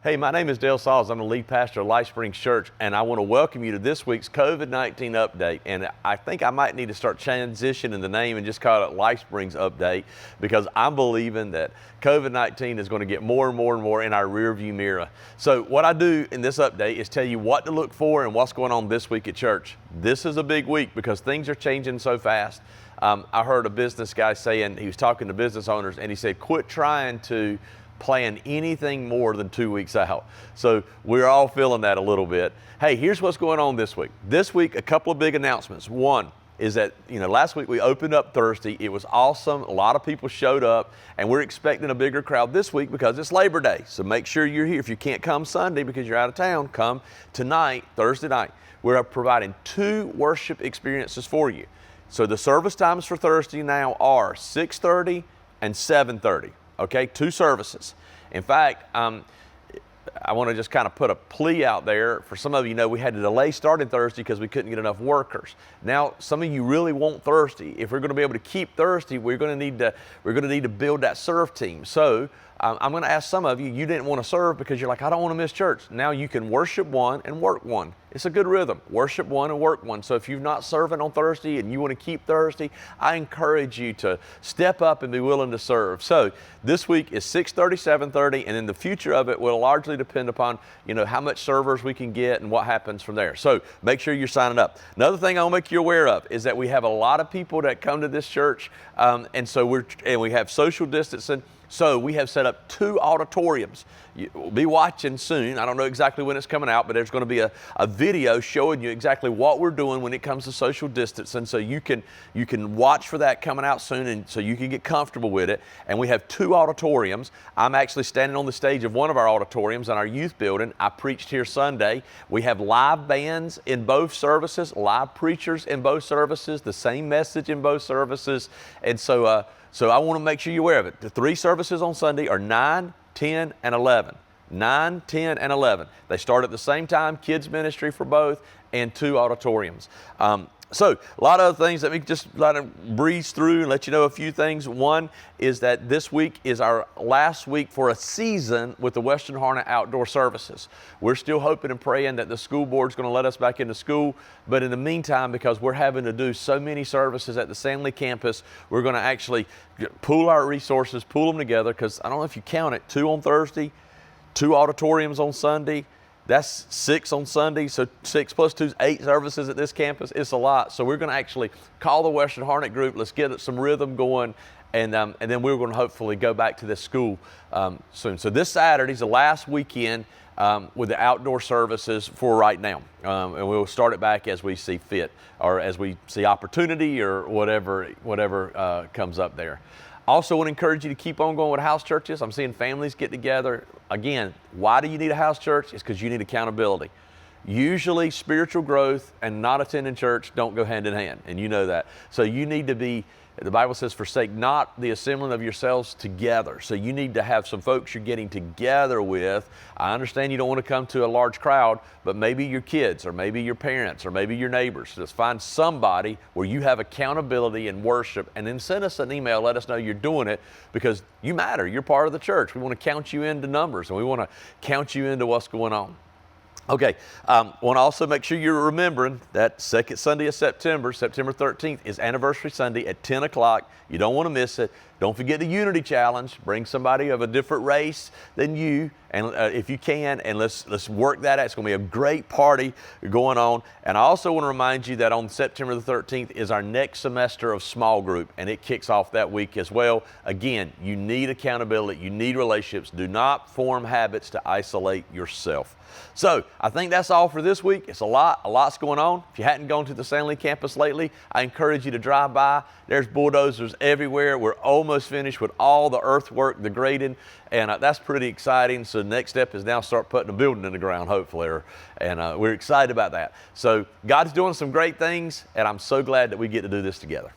Hey, my name is Dale Sauls. I'm the lead pastor of Life Springs Church, and I want to welcome you to this week's COVID-19 update. And I think I might need to start transitioning the name and just call it Life Springs Update, because I'm believing that COVID-19 is going to get more and more and more in our rearview mirror. So what I do in this update is tell you what to look for and what's going on this week at church. This is a big week because things are changing so fast. I heard a business guy saying, he was talking to business owners, and he said, quit trying to plan anything more than 2 weeks out. So we're all feeling that a little bit. Hey, here's what's going on this week. This week, a couple of big announcements. One is that, last week we opened up Thursday. It was awesome. A lot of people showed up, and we're expecting a bigger crowd this week because it's Labor Day. So make sure you're here. If you can't come Sunday because you're out of town, come tonight, Thursday night. We're providing 2 worship experiences for you. So the service times for Thursday now are 6:30 and 7:30. Okay, 2 services. In fact, I want to just kind of put a plea out there. For some of you know we had to delay starting Thursday because we couldn't get enough workers. Now, some of you really want Thursday. If we're going to be able to keep Thursday, we're going to need to build that serve team. So I'm going to ask some of you, you didn't want to serve because you're like, I don't want to miss church. Now you can worship one and work one. It's a good rhythm. Worship one and work one. So if you're not serving on Thursday and you want to keep Thursday, I encourage you to step up and be willing to serve. So this week is 6:30, 7:30, and then the future of it will largely depend upon, how much servers we can get and what happens from there. So make sure you're signing up. Another thing I'll make you aware of is that we have a lot of people that come to this church, and we have social distancing. So we have set up 2 auditoriums. You'll be watching soon. I don't know exactly when it's coming out, but there's going to be a video showing you exactly what we're doing when it comes to social distancing. So you can watch for that coming out soon, and so you can get comfortable with it. And we have 2 auditoriums. I'm actually standing on the stage of one of our auditoriums in our youth building. I preached here Sunday. We have live bands in both services, live preachers in both services, the same message in both services. And so I want to make sure you're aware of it. The 3 services on Sunday are 9, 10, and 11. 9, 10, and 11. They start at the same time, kids ministry for both, and 2 auditoriums. So a lot of other things. Let me just breeze through and let you know a few things. One is that this week is our last week for a season with the Western Harnett outdoor services. We're still hoping and praying that the school board's going to let us back into school. But in the meantime, because we're having to do so many services at the Stanley campus, we're going to actually pool our resources, pool them together, because I don't know if you count it, 2 on Thursday, 2 auditoriums on Sunday. That's 6 on Sunday, so 6 plus 2 is 8 services at this campus. It's a lot. So we're going to actually call the Western Harnett group. Let's get some rhythm going, and then we're going to hopefully go back to this school soon. So this Saturday is the last weekend with the outdoor services for right now, and we'll start it back as we see fit, or as we see opportunity, or whatever comes up there. Also want to encourage you to keep on going with house churches. I'm seeing families get together. Again, why do you need a house church? It's because you need accountability. Usually spiritual growth and not attending church don't go hand in hand, and you know that. So you need to be, the Bible says, forsake not the assembling of yourselves together. So you need to have some folks you're getting together with. I understand you don't want to come to a large crowd, but maybe your kids, or maybe your parents, or maybe your neighbors. Just find somebody where you have accountability and worship, and then send us an email. Let us know you're doing it, because you matter. You're part of the church. We want to count you into numbers, and we want to count you into what's going on. Okay, want to also make sure you're remembering that second Sunday of September 13th, is Anniversary Sunday at 10 o'clock. You don't want to miss it. Don't forget the Unity Challenge. Bring somebody of a different race than you, and if you can, and let's work that out. It's going to be a great party going on. And I also want to remind you that on September the 13th is our next semester of small group, and it kicks off that week as well. Again, you need accountability. You need relationships. Do not form habits to isolate yourself. So I think that's all for this week. It's a lot's going on. If you hadn't gone to the Stanley campus lately, I encourage you to drive by. There's bulldozers everywhere. We're almost finished with all the earthwork, the grading, and that's pretty exciting. So the next step is now start putting a building in the ground, hopefully, and we're excited about that. So God's doing some great things, and I'm so glad that we get to do this together.